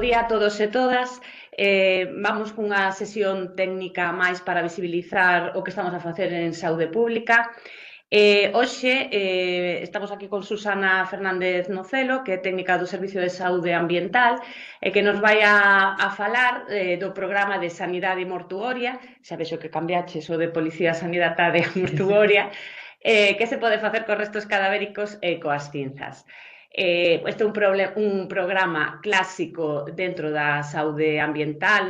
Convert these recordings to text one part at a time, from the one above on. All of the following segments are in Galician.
día a todos e todas. Vamos cunha sesión técnica máis para visibilizar o que estamos a facer en saúde pública. Hoxe estamos aquí con Susana Fernández Nocelo, que é técnica do Servicio de Saúde Ambiental, e que nos vai a falar do programa de Sanidade Mortuoria, xa vexo que cambiaches o de Policía Sanidade Mortuoria, que se pode facer cos restos cadavéricos e coas cinzas. Este é un programa clásico dentro da saúde ambiental,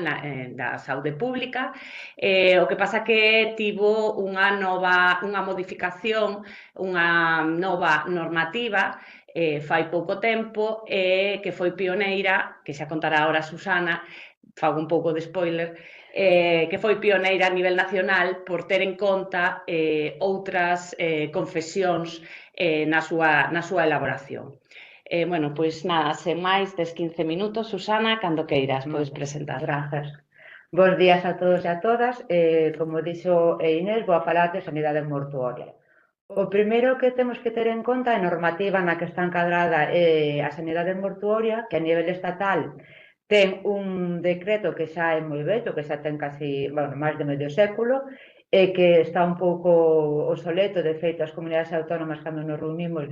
da saúde pública, o que pasa que tivo unha modificación, unha nova normativa fai pouco tempo, que foi pioneira, que xa contará ahora Susana, fago un pouco de spoiler, que foi pioneira a nivel nacional por ter en conta outras confesións na súa elaboración. Bueno, pois nada, sen máis, tes 15 minutos, Susana, cando queiras, podes presentar. Grazas. Bos días a todos e a todas. Como dixo Inés, vou a falar de sanidade mortuoria. O primeiro que temos que ter en conta é a normativa na que está encadrada a sanidade mortuoria, que a nivel estatal ten un decreto que xa é moi vello, que xa ten casi, máis de medio século, e que está un pouco obsoleto. De feito, as comunidades autónomas, cando nos reunimos,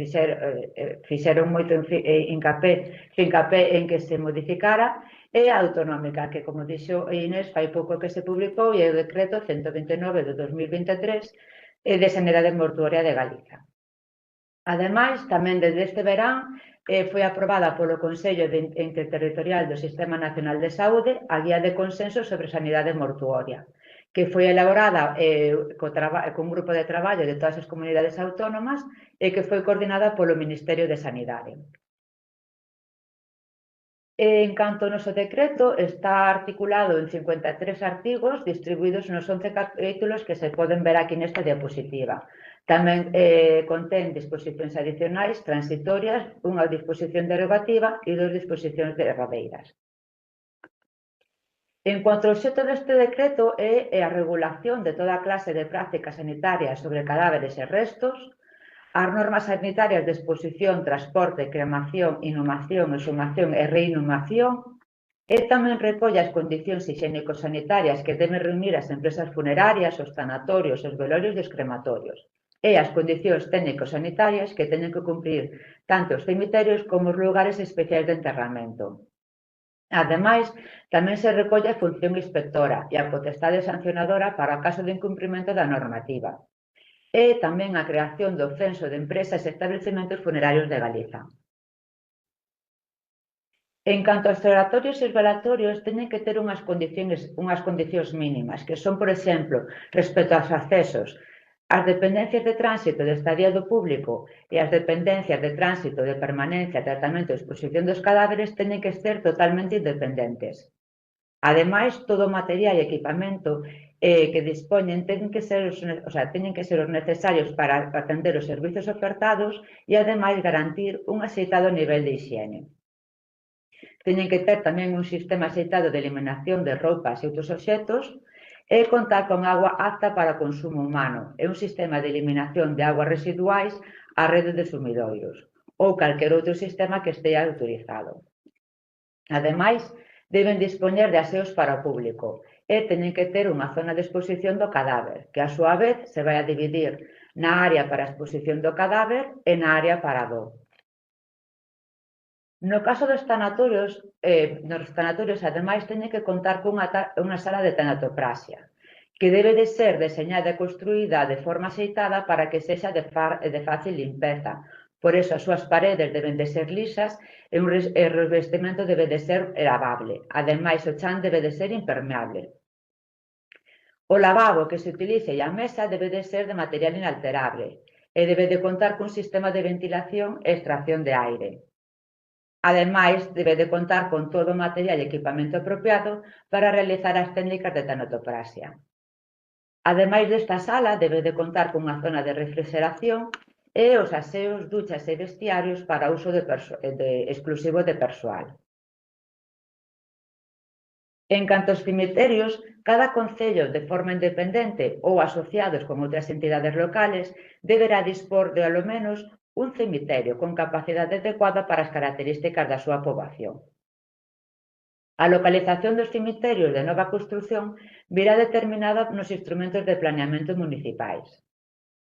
fixeron moito fincapé en que se modificara, e a autonómica, que, como dixo Inés, fai pouco que se publicou, e é o decreto 129 de 2023 de sanidade mortuoria de Galiza. Ademais, tamén desde este verán, foi aprobada polo Consello Interterritorial do Sistema Nacional de Saúde a Guía de Consenso sobre Sanidade Mortuoria, que foi elaborada con un grupo de traballo de todas as comunidades autónomas e que foi coordinada polo Ministerio de Sanidade. En canto ao noso decreto, está articulado en 53 artigos distribuídos nos 11 capítulos que se poden ver aquí nesta diapositiva. Tamén contén disposicións adicionais transitorias, unha disposición derogativa e 2 disposicións derradeiras. En cuanto ao obxecto deste decreto é a regulación de toda clase de prácticas sanitarias sobre cadáveres e restos, as normas sanitarias de exposición, transporte, cremación, inhumación, exhumación e reinhumación, e tamén recolle as condicións higiénico-sanitarias que deben reunir as empresas funerarias, os tanatorios, os velorios e os crematorios, e as condicións técnico-sanitarias que teñen que cumprir tanto os cemiterios como os lugares especiais de enterramento. Ademais, tamén se recolle a función inspectora e a potestade sancionadora para o caso de incumprimento da normativa, e tamén a creación do censo de empresas e establecementos funerarios de Galiza. En canto aos celebratorios e os velatorios, teñen que ter unhas condicións mínimas, que son, por exemplo, respecto aos accesos, as dependencias de tránsito de estadía do público e as dependencias de tránsito de permanencia, tratamento e exposición dos cadáveres teñen que ser totalmente independentes. Ademais, todo o material e equipamento que dispoñen teñen que ser os necesarios para atender os servizos ofertados e, ademais, garantir un axeitado nivel de higiene. Teñen que ter tamén un sistema axeitado de eliminación de roupas e outros obxectos e contar con agua apta para o consumo humano e un sistema de eliminación de aguas residuais á rede de sumidoiros ou calquer outro sistema que estea autorizado. Ademais, deben dispoñer de aseos para o público e teñen que ter unha zona de exposición do cadáver, que a súa vez se vai a dividir na área para a exposición do cadáver e na área para a do. No caso dos tanatorios, ademais, teñen que contar cunha sala de tanatopraxia, que debe de ser deseñada e construída de forma axeitada para que sexa de fácil limpeza. Por iso, as súas paredes deben de ser lisas e o revestimento debe de ser lavable. Ademais, o chan debe de ser impermeable. O lavabo que se utilice e a mesa debe de ser de material inalterable e debe de contar cun sistema de ventilación e extracción de aire. Ademais, debe de contar con todo o material e equipamento apropiado para realizar as técnicas de tanatopraxia. Ademais desta sala, debe de contar cunha zona de refrigeración e os aseos, duchas e vestiarios para uso exclusivo de persoal. En canto aos cemiterios, cada concello, de forma independente ou asociados con outras entidades locales, deberá dispor de, ao menos, un cemiterio con capacidade adecuada para as características da súa poboación. A localización dos cemiterios de nova construción virá determinada nos instrumentos de planeamento municipais.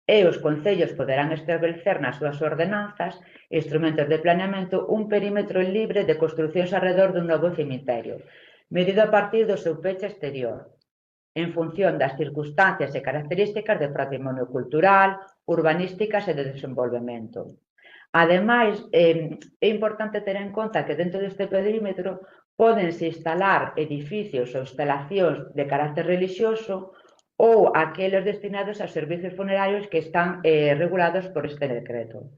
E os concellos poderán establecer nas súas ordenanzas e instrumentos de planeamento un perímetro libre de construcións alrededor dun novo cemiterio, medido a partir do seu peche exterior, en función das circunstancias e características de patrimonio cultural, urbanísticas e de desenvolvemento. Ademais, é importante ter en conta que dentro deste perímetro pódense instalar edificios ou instalacións de carácter religioso ou aqueles destinados a servicios funerarios que están regulados por este decreto.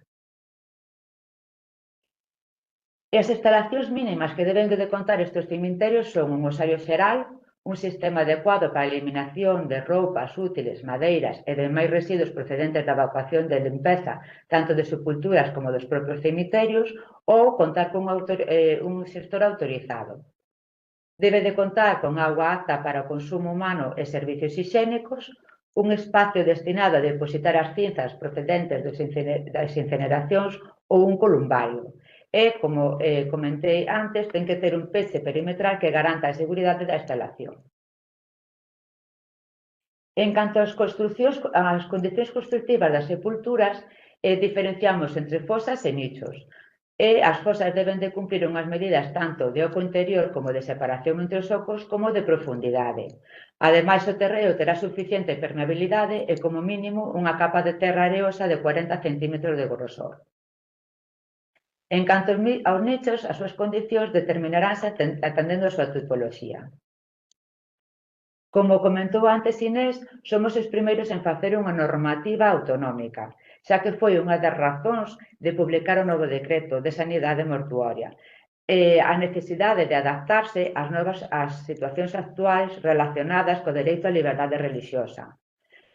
E as instalacións mínimas que deben de contar estes cemiterios son un osario xeral, un sistema adecuado para a eliminación de roupas útiles, madeiras e demais residuos procedentes da evacuación de limpeza tanto de sepulturas como dos propios cemiterios ou contar con un xestor autorizado. Debe de contar con auga apta para o consumo humano e servicios higiénicos, un espacio destinado a depositar as cinzas procedentes das incineracións ou un columbario. E, como comentei antes, ten que ter un peche perimetral que garanta a seguridade da instalación. En canto ás condicións constructivas das sepulturas, diferenciamos entre fosas e nichos. E as fosas deben de cumprir unhas medidas tanto de oco interior como de separación entre os ocos como de profundidade. Ademais, o terreo terá suficiente permeabilidade e, como mínimo, unha capa de terra areosa de 40 centímetros de grosor. En canto aos nichos, as súas condicións determinaránse atendendo a súa tipoloxía. Como comentou antes Inés, somos os primeiros en facer unha normativa autonómica, xa que foi unha das razóns de publicar o novo decreto de sanidade mortuoria, a necesidade de adaptarse ás situacións actuais relacionadas co dereito á liberdade relixiosa.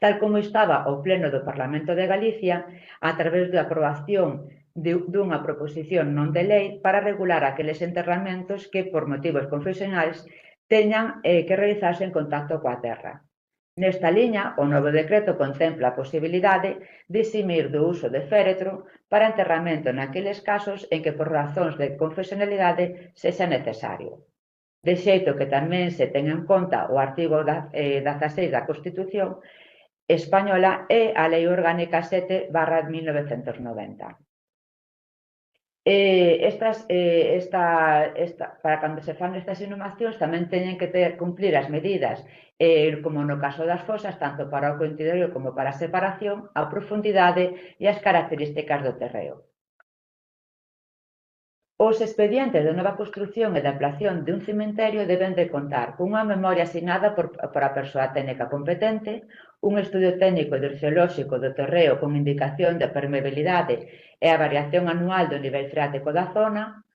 Tal como estaba o Pleno do Parlamento de Galicia, a través da aprobación dunha proposición non de lei para regular aqueles enterramentos que, por motivos confesionais, teñan que realizarse en contacto coa terra. Nesta liña, o novo decreto contempla a posibilidade de eximir do uso de féretro para enterramento naqueles casos en que por razóns de confesionalidade sexa necesario. De xeito que tamén se ten en conta o artigo 16 da Constitución española e a Lei Orgánica 7/1990. Para cando se fan estas inhumacións tamén teñen que cumplir as medidas, como no caso das fosas, tanto para o oco interior como para a separación, a profundidade e as características do terreo. Os expedientes de nova construción e de ampliación de un cemiterio deben de contar cunha memoria asignada por a persoa técnica competente, un estudio técnico hidroxeolóxico do terreo con indicación de permeabilidade e a variación anual do nivel freático da zona,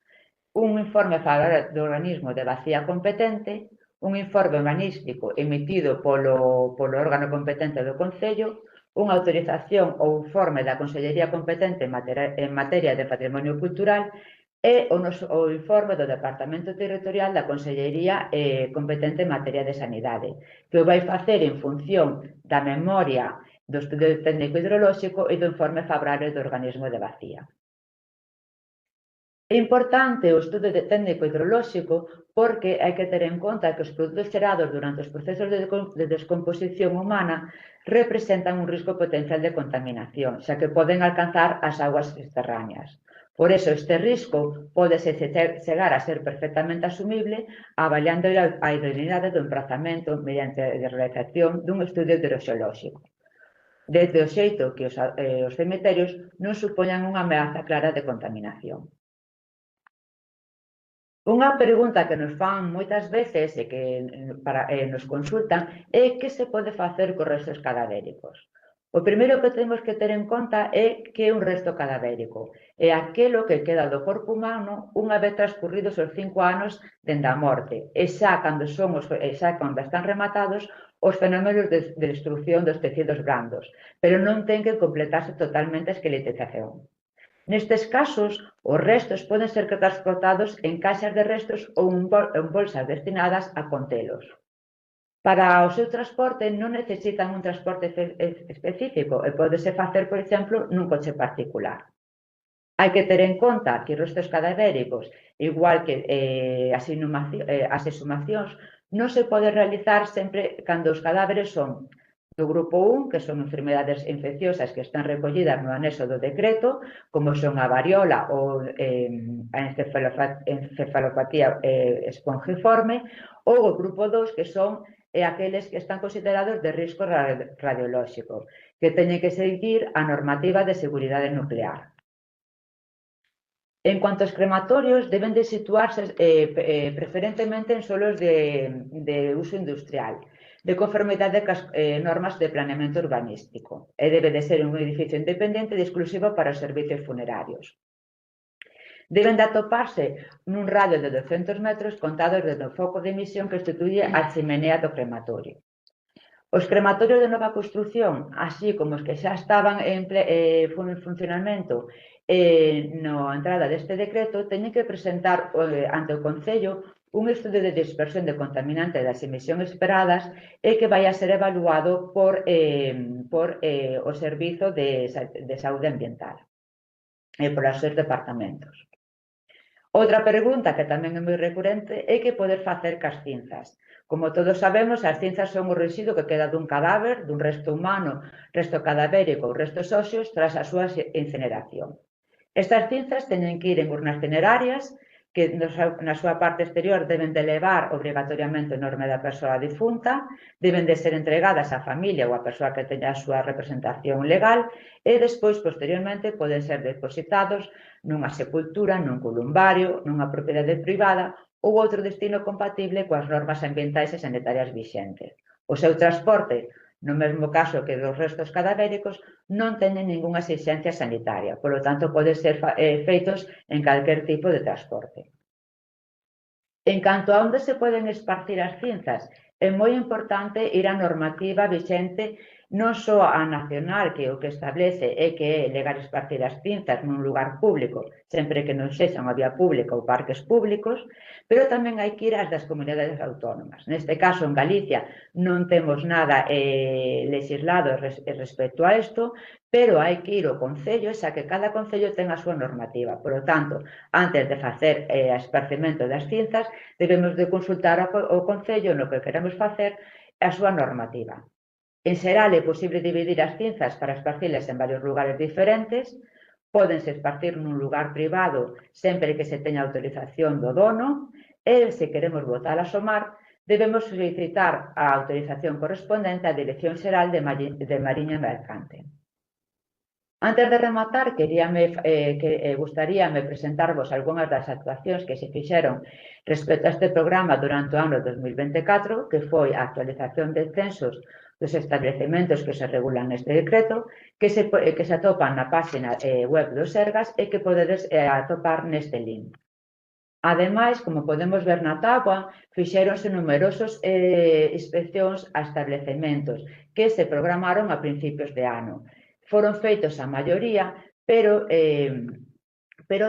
un informe favorable do organismo de vacía competente, un informe urbanístico emitido polo órgano competente do Concello, unha autorización ou informe da Consellería competente en materia de patrimonio cultural e o informe do Departamento Territorial da Consellería competente en materia de sanidade, que o vai facer en función da memoria do estudio técnico hidrolóxico e do informe favorable do organismo de vacía. É importante o estudo técnico hidrolóxico porque hai que ter en conta que os produtos xerados durante os procesos de descomposición humana representan un risco potencial de contaminación, xa que poden alcanzar as augas subterráneas. Por iso, este risco pode chegar a ser perfectamente asumible avaliando a idoneidade do emprazamento mediante a realización dun estudio hidroxeolóxico, desde o xeito que os cemiterios non supoñan unha ameaza clara de contaminación. Unha pregunta que nos fan moitas veces e que nos consultan é que se pode facer cos restos cadavéricos. O primeiro que temos que ter en conta é que é un resto cadavérico. É aquelo que queda do corpo humano unha vez transcurridos os 5 anos dende a morte, e xa cando están rematados os fenómenos de destrucción dos tecidos blandos, pero non ten que completarse totalmente a esqueletización. Nestes casos, os restos poden ser transportados en caixas de restos ou en bolsas destinadas a contelos. Para o seu transporte non necesitan un transporte específico e pódese facer, por exemplo, nun coche particular. Hai que ter en conta que os restos cadavéricos, igual que as exhumacións, non se pode realizar sempre cando os cadáveres son do grupo 1, que son enfermedades infecciosas que están recollidas no anexo do decreto, como son a variola ou a encefalopatía espongiforme, ou o grupo 2, que son aqueles que están considerados de risco radiolóxico, que teñen que seguir a normativa de seguridade nuclear. En cuanto aos crematorios, deben de situarse preferentemente en solos de uso industrial, de conformidade cas normas de planeamento urbanístico, e debe de ser un edificio independente e exclusivo para os servicios funerarios. Deben de atoparse nun radio de 200 metros contados desde o foco de emisión que constituye a chimenea do crematorio. Os crematorios de nova construción, así como os que xa estaban en funcionamento na entrada deste decreto, teñen que presentar ante o Concello un estudo de dispersión de contaminante das emisións esperadas e que vai a ser evaluado por o Servizo de Saúde Ambiental e por os seus departamentos. Outra pregunta que tamén é moi recurrente é que poder facer cas cinzas. Como todos sabemos, as cinzas son o residuo que queda dun cadáver, dun resto humano, resto cadavérico ou restos óseos tras a súa incineración. Estas cinzas teñen que ir en urnas cinerarias que na súa parte exterior deben de levar obrigatoriamente o nome da persoa difunta, deben de ser entregadas á familia ou á persoa que teña a súa representación legal e despois, posteriormente, poden ser depositados nunha sepultura, nun columbario, nunha propiedade privada ou outro destino compatible coas normas ambientais e sanitarias vixentes. O seu transporte, no mesmo caso que dos restos cadavéricos, non teñen ningunha exixencia sanitaria, polo tanto, poden ser feitos en calquer tipo de transporte. En canto a onde se poden esparcir as cinzas, é moi importante ir á normativa vixente non só a nacional, que o que establece é que é legal esparcir as cinzas nun lugar público, sempre que non sexa unha vía pública ou parques públicos, pero tamén hai que ir ás das comunidades autónomas. Neste caso, en Galicia, non temos nada legislado respecto a isto, pero hai que ir ao Concello, xa que cada Concello ten a súa normativa. Por lo tanto, antes de facer o esparcimento das cinzas, debemos de consultar ao Concello no que queremos facer a súa normativa. En xeral, é posible dividir as cinzas para esparcilas en varios lugares diferentes. Pódense esparcir nun lugar privado sempre que se teña autorización do dono e, se queremos botalas ao mar, debemos solicitar a autorización correspondente á Dirección Xeral de Mariña Mercante. Antes de rematar, gustaríame presentarvos algunhas das actuacións que se fixeron respecto a este programa durante o ano 2024, que foi a actualización de censos dos establecementos que se regulan neste decreto, que se atopan na página web do Sergas e que podedes atopar neste link. Ademais, como podemos ver na táboa, fixéronse numerosos inspeccións a establecementos que se programaron a principios de ano. Foron feitos a maioría, pero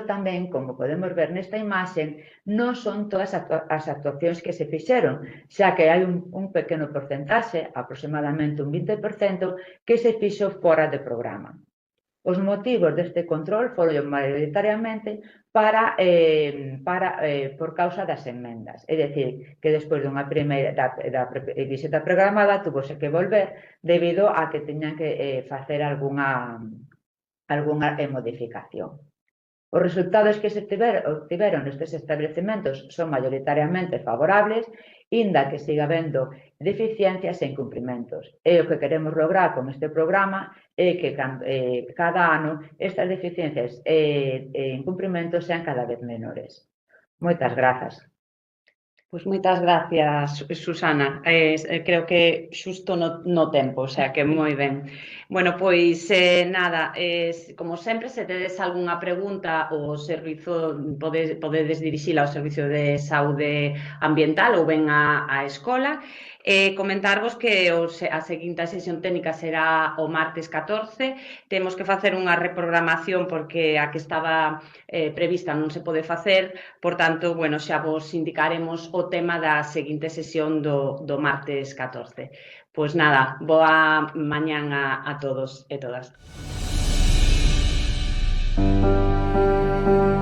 tamén, como podemos ver nesta imaxe, non son todas as actuacións que se fixeron, xa que hai un pequeno porcentaxe, aproximadamente un 20%, que se fixo fora de programa. Os motivos deste control foron maioritariamente por causa das enmendas. É dicir, que despois dunha primeira visita programada tuvose que volver debido a que teñan que facer algunha modificación. Os resultados que se obtiveron nestes establecementos son maioritariamente favorables, inda que siga habendo deficiencias e incumprimentos. E o que queremos lograr con este programa é que cada ano estas deficiencias e incumprimentos sean cada vez menores. Moitas grazas. Pois moitas gracias, Susana. Creo que xusto no tempo, o sea que moi ben. Bueno, pois nada, como sempre, se tedes algunha pregunta, o servizo podedes dirixila ao Servicio de Saúde Ambiental ou ben á escola. Comentarvos que a seguinte sesión técnica será o martes 14. Temos que facer unha reprogramación porque a que estaba prevista non se pode facer, por tanto, bueno, xa vos indicaremos o tema da seguinte sesión do martes 14. Pois nada, boa mañán a todos e todas. Gracias.